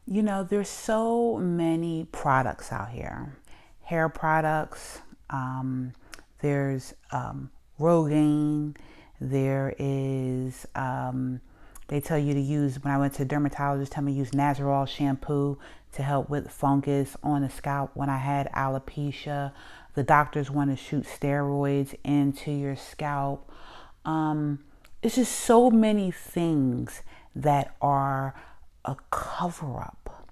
There's so many products out here. Hair products, there's Rogaine, there is, they tell you to use, when I went to a dermatologist, tell me to use Nazarol shampoo to help with fungus on the scalp when I had alopecia. The doctors want to shoot steroids into your scalp. It's just so many things that are a cover up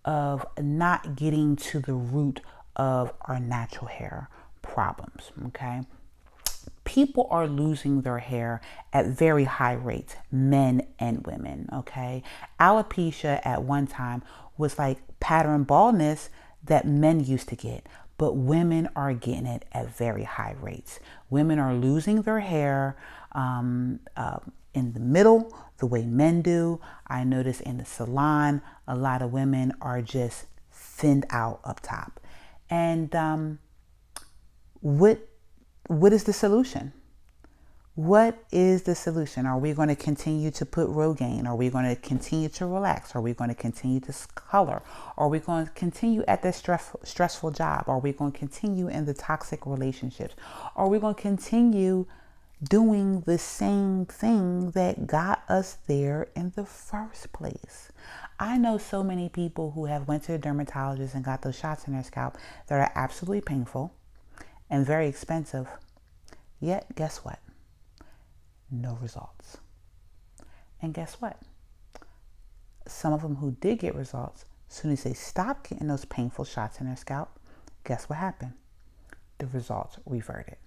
of not getting to the root of our natural hair problems. Okay. People are losing their hair at very high rates, men and women. Okay. Alopecia at one time was like pattern baldness that men used to get, but women are getting it at very high rates. Women are losing their hair in the middle the way men do. I notice in the salon, a lot of women are just thinned out up top. And what what is the solution? What is the solution? Are we going to continue to put Rogaine? Are we going to continue to relax? Are we going to continue to color? Are we going to continue at this stressful job? Are we going to continue in the toxic relationships? Are we going to continue doing the same thing that got us there in the first place? I know so many people who have went to a dermatologist and got those shots in their scalp that are absolutely painful and very expensive. Yet, guess what? No results. And guess what? Some of them who did get results, as soon as they stopped getting those painful shots in their scalp, guess what happened? The results reverted.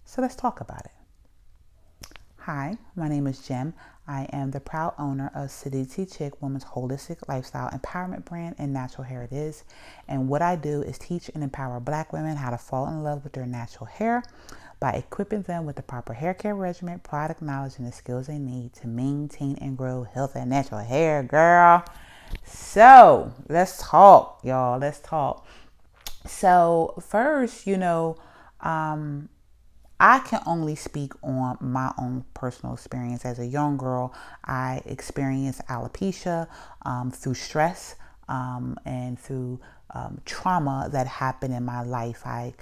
So let's talk about it. Hi, my name is Jem. I am the proud owner of City Tea Chick Women's Holistic Lifestyle Empowerment Brand and Natural Hair It Is. And what I do is teach and empower Black women how to fall in love with their natural hair by equipping them with the proper hair care regimen, product knowledge, and the skills they need to maintain and grow healthy and natural hair, girl. So let's talk, y'all. Let's talk. So first, I can only speak on my own personal experience. As a young girl, I experienced alopecia through stress and through trauma that happened in my life. I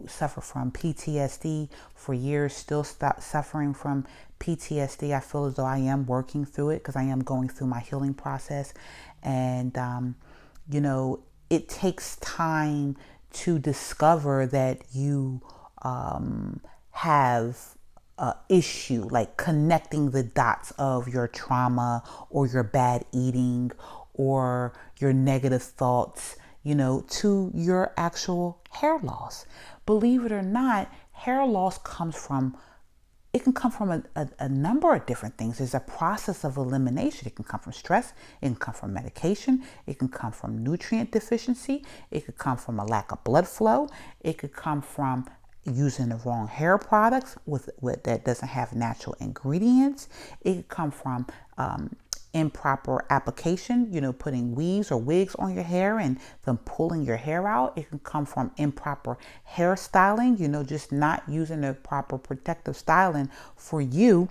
suffer from PTSD for years, still suffering from PTSD. I feel as though I am working through it because I am going through my healing process. And, it takes time to discover that you have a issue, like connecting the dots of your trauma or your bad eating or your negative thoughts, to your actual hair loss. Believe it or not, hair loss it can come from a number of different things. There's a process of elimination. It can come from stress. It can come from medication. It can come from nutrient deficiency. It could come from a lack of blood flow. It could come from using the wrong hair products with that doesn't have natural ingredients. It could come from improper application, putting weaves or wigs on your hair and then pulling your hair out. It can come from improper hairstyling, just not using the proper protective styling for you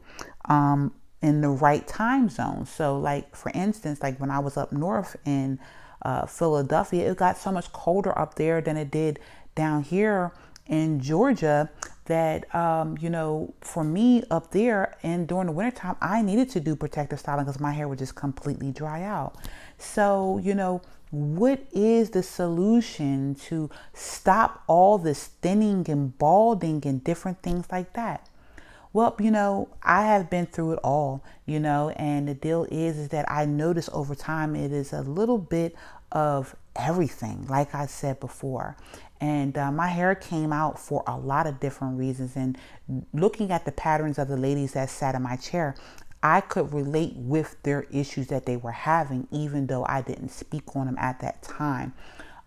in the right time zone. So like, for instance, like when I was up north in Philadelphia, it got so much colder up there than it did down here in Georgia that, for me up there and during the wintertime, I needed to do protective styling because my hair would just completely dry out. So, what is the solution to stop all this thinning and balding and different things like that? Well, I have been through it all, and the deal is that I notice over time it is a little bit of everything, like I said before. And my hair came out for a lot of different reasons. And looking at the patterns of the ladies that sat in my chair, I could relate with their issues that they were having, even though I didn't speak on them at that time.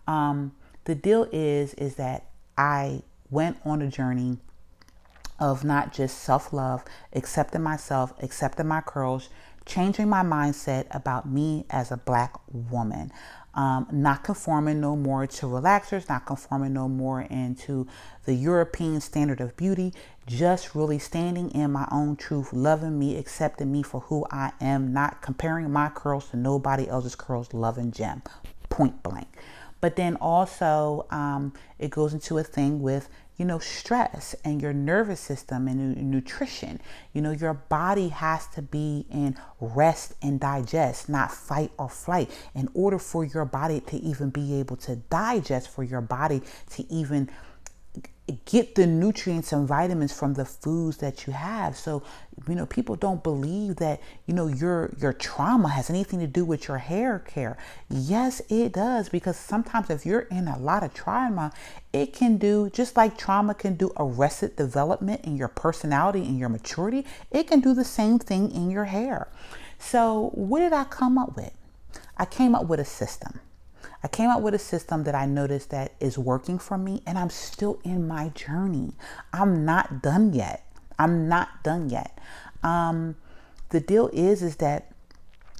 The deal is that I went on a journey of not just self-love, accepting myself, accepting my curls, changing my mindset about me as a Black woman. Not conforming no more to relaxers, not conforming no more into the European standard of beauty, just really standing in my own truth, loving me, accepting me for who I am, not comparing my curls to nobody else's curls, loving Gem, point blank. But then also it goes into a thing with, stress and your nervous system and nutrition. Your body has to be in rest and digest, not fight or flight, in order for your body to even be able to digest, for your body to even get the nutrients and vitamins from the foods that you have. So, people don't believe that, your trauma has anything to do with your hair care. Yes, it does, because sometimes if you're in a lot of trauma, it can do, just like trauma can do arrested development in your personality and your maturity, it can do the same thing in your hair. So what did I come up with? I came up with a system. I came up with a system that I noticed that is working for me, and I'm still in my journey. I'm not done yet. The deal is that,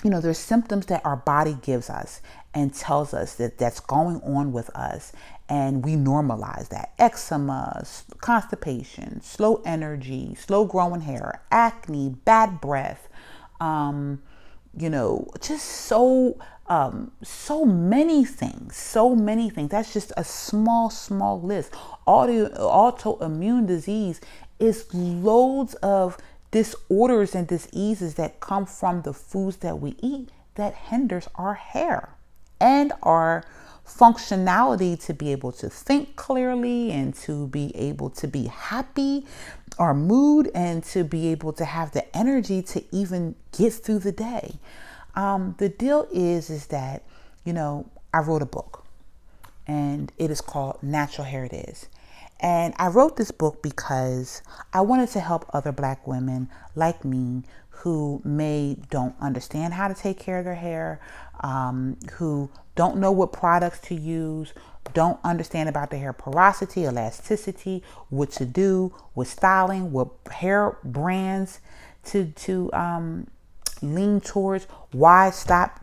there's symptoms that our body gives us and tells us that that's going on with us, and we normalize that. Eczema, constipation, slow energy, slow growing hair, acne, bad breath, just so many things. That's just a small list. Autoimmune disease is loads of disorders and diseases that come from the foods that we eat that hinders our hair and our functionality to be able to think clearly and to be able to be happy, our mood, and to be able to have the energy to even get through the day. The deal is that, I wrote a book, and it is called Natural Hair It Is. And I wrote this book because I wanted to help other Black women like me who don't understand how to take care of their hair, who don't know what products to use, don't understand about the hair porosity, elasticity, what to do with styling, what hair brands to lean towards, why stop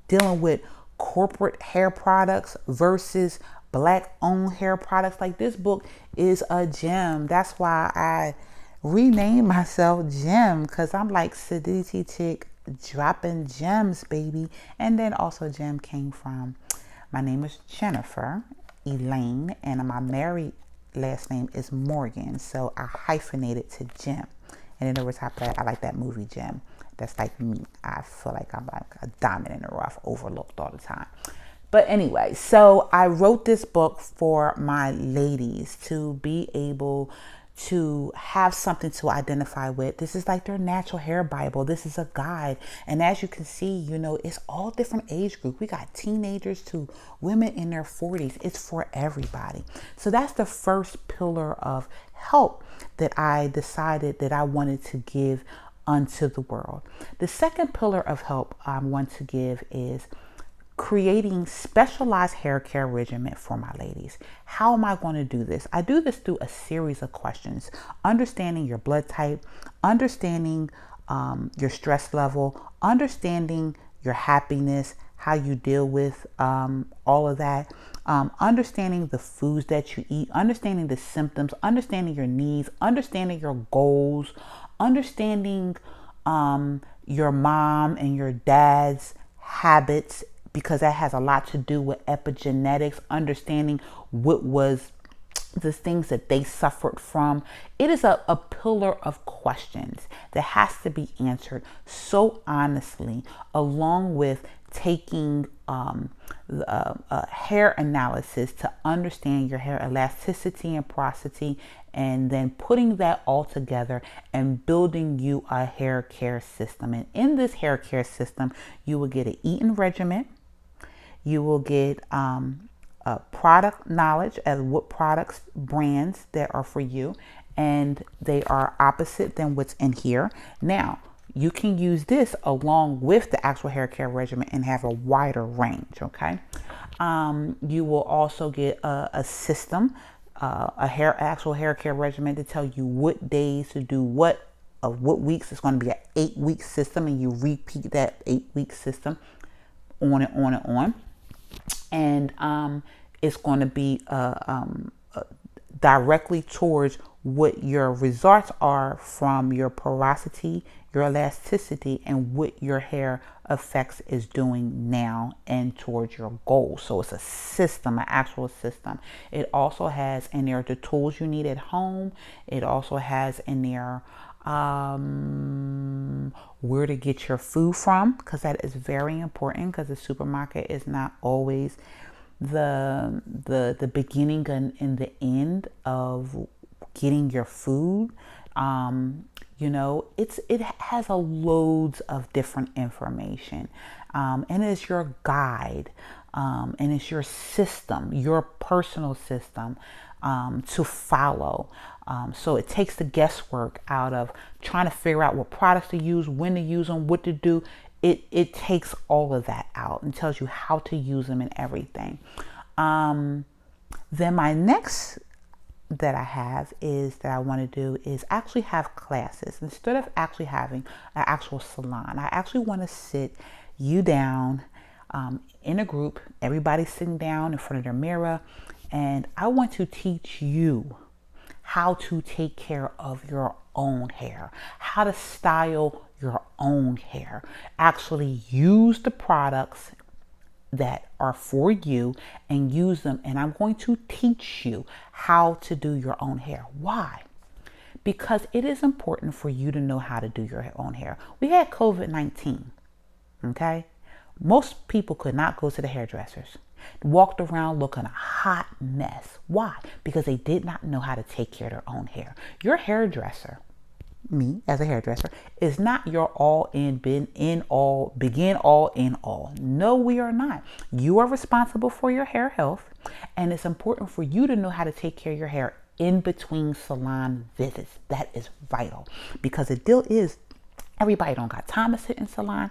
dealing with corporate hair products versus Black owned hair products. Like, this book is a gem. That's why I renamed myself Gem, because I'm like Saditi chick dropping gems, baby. And then also Gem came from, my name is Jennifer Elaine, and my married last name is Morgan, so I hyphenated to Gem. And then over top of that, I like that movie Gem. That's like me. I feel like I'm like a diamond in the rough, overlooked all the time. But anyway, so I wrote this book for my ladies to be able to have something to identify with. This is like their natural hair Bible. This is a guide. And as you can see, it's all different age group. We got teenagers to women in their 40s. It's for everybody. So that's the first pillar of help that I decided that I wanted to give unto the world. The second pillar of help I want to give is creating specialized hair care regimen for my ladies. How am I going to do this? I do this through a series of questions, understanding your blood type, understanding your stress level, understanding your happiness, how you deal with all of that, understanding the foods that you eat, understanding the symptoms, understanding your needs, understanding your goals, understanding your mom and your dad's habits, because that has a lot to do with epigenetics, understanding what was the things that they suffered from. It is a pillar of questions that has to be answered so honestly, along with taking hair analysis to understand your hair elasticity and porosity, and then putting that all together and building you a hair care system. And in this hair care system, you will get an eating regimen. You will get a product knowledge as what products, brands that are for you, and they are opposite than what's in here. Now, you can use this along with the actual hair care regimen and have a wider range, okay? You will also get a system, actual hair care regimen to tell you what days to do what of what weeks. It's going to be an 8-week system, and you repeat that 8-week system on and on and on. And it's going to be directly towards what your results are from your porosity, your elasticity, and what your hair effects is doing now and towards your goal. So it's a system, an actual system. It also has in there the tools you need at home. It also has in there where to get your food from, because that is very important, because the supermarket is not always the beginning and the end of getting your food. It has a loads of different information, and it's your guide, and it's your system, your personal system to follow. So it takes the guesswork out of trying to figure out what products to use, when to use them, what to do. It takes all of that out and tells you how to use them and everything. Then my next that I have is that I want to do is actually have classes. Instead of actually having an actual salon, I actually want to sit you down in a group, everybody sitting down in front of their mirror, and I want to teach you how to take care of your own hair, how to style your own hair, actually use the products that are for you and use them. And I'm going to teach you how to do your own hair. Why? Because it is important for you to know how to do your own hair. We had COVID-19, okay? Most people could not go to the hairdressers. Walked around looking a hot mess. Why? Because they did not know how to take care of their own hair. Your hairdresser, me as a hairdresser, is not your all in, begin all, end all. No, we are not. You are responsible for your hair health, and it's important for you to know how to take care of your hair in between salon visits. That is vital, because the deal is everybody don't got time to sit in salon.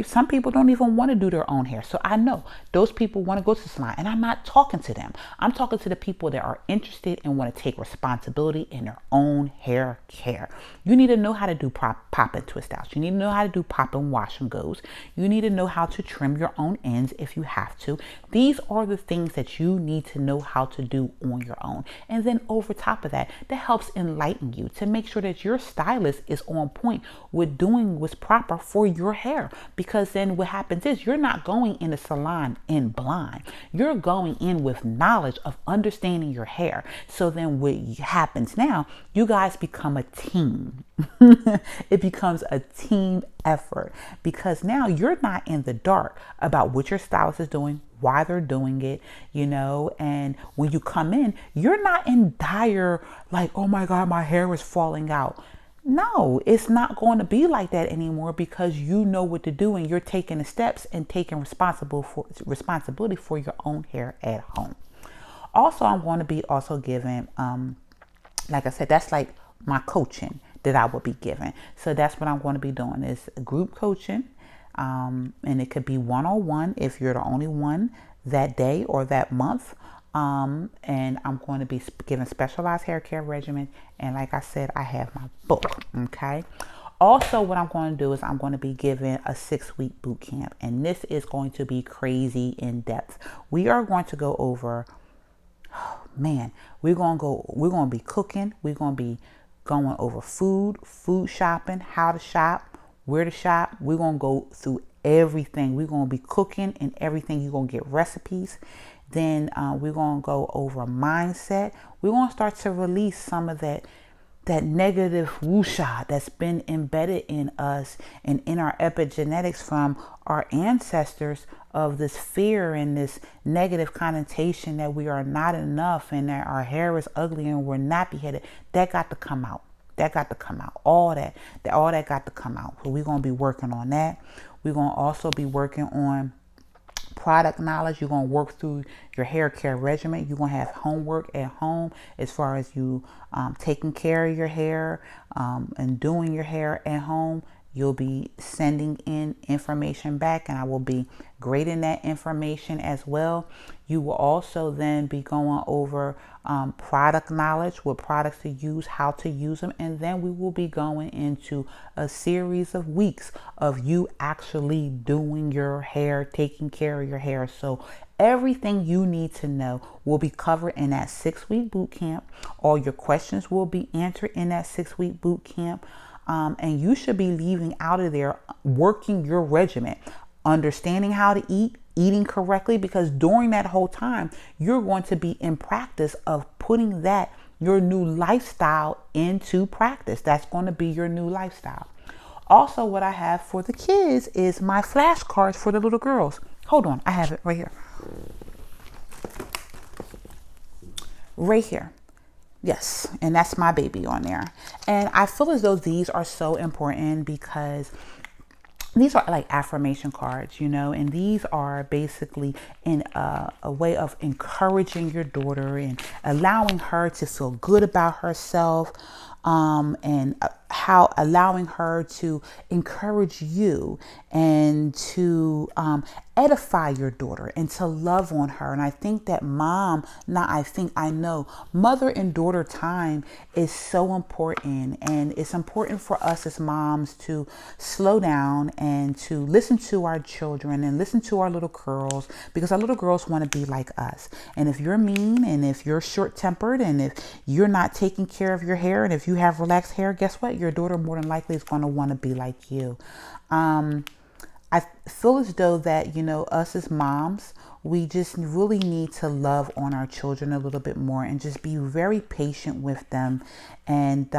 Some people don't even want to do their own hair. So I know those people want to go to the salon, and I'm not talking to them. I'm talking to the people that are interested and want to take responsibility in their own hair care. You need to know how to do pop and twist outs. You need to know how to do pop and wash and goes. You need to know how to trim your own ends if you have to. These are the things that you need to know how to do on your own. And then over top of that, that helps enlighten you to make sure that your stylist is on point with doing what's proper for your hair. Because then what happens is you're not going in a salon in blind. You're going in with knowledge of understanding your hair. So then what happens now, you guys become a team. It becomes a team effort, because now you're not in the dark about what your stylist is doing, why they're doing it, and when you come in, you're not in dire like, oh my God, my hair is falling out. No, it's not going to be like that anymore, because you know what to do and you're taking the steps and taking responsibility for your own hair at home. Also, I'm going to be also giving, like I said, that's like my coaching that I will be giving. So that's what I'm going to be doing, is group coaching. And it could be one-on-one if you're the only one that day or that month. And I'm going to be giving specialized hair care regimen. And like I said, I have my book. Okay. Also, what I'm going to do is I'm going to be giving a 6-week boot camp. And this is going to be crazy in depth. We are going to go over, we're going to be cooking. We're going to be going over food shopping, how to shop, where to shop. We're going to go through everything. We're going to be cooking and everything. You're going to get recipes. Then we're going to go over mindset. We're going to start to release some of that negative woosha that's been embedded in us and in our epigenetics from our ancestors, of this fear and this negative connotation that we are not enough and that our hair is ugly and we're nappy headed. That got to come out. All that got to come out. So we're going to be working on that. We're going to also be working on product knowledge. You're going to work through your hair care regimen. You're going to have homework at home as far as you taking care of your hair and doing your hair at home. You'll be sending in information back, and I will be grading that information as well. You will also then be going over product knowledge, what products to use, how to use them, and then we will be going into a series of weeks of you actually doing your hair, taking care of your hair. So everything you need to know will be covered in that 6-week boot camp. All your questions will be answered in that 6-week boot camp. And you should be leaving out of there working your regimen, understanding how to eat, eating correctly, because during that whole time, you're going to be in practice of putting that, your new lifestyle, into practice. That's going to be your new lifestyle. Also, what I have for the kids is my flashcards for the little girls. Hold on, I have it right here. Right here. Yes, and that's my baby on there. And I feel as though these are so important because these are like affirmation cards, and these are basically in a way of encouraging your daughter and allowing her to feel good about herself, and how allowing her to encourage you and to edify your daughter and to love on her. And I think that I know mother and daughter time is so important, and it's important for us as moms to slow down and to listen to our children and listen to our little girls, because our little girls want to be like us. And if you're mean, and if you're short-tempered, and if you're not taking care of your hair, and if you have relaxed hair, guess what? Your daughter more than likely is going to want to be like you. I feel as though that, us as moms, we just really need to love on our children a little bit more and just be very patient with them. And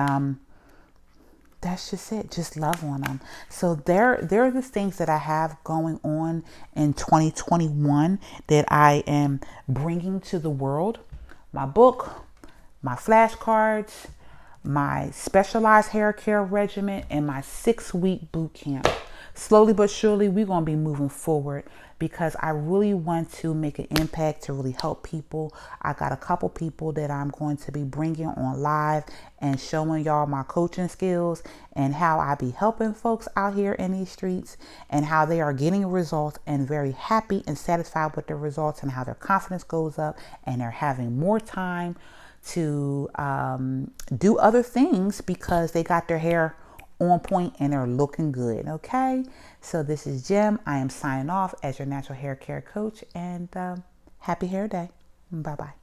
that's just it. Just love on them. So there are the things that I have going on in 2021 that I am bringing to the world. My book, my flashcards, my specialized hair care regimen, and my 6-week boot camp. Slowly but surely, we're going to be moving forward because I really want to make an impact to really help people. I got a couple people that I'm going to be bringing on live and showing y'all my coaching skills and how I be helping folks out here in these streets and how they are getting results and very happy and satisfied with the results and how their confidence goes up and they're having more time to do other things because they got their hair on point and they're looking good. Okay, so this is Jim. I am signing off as your natural hair care coach, and happy hair day. Bye bye.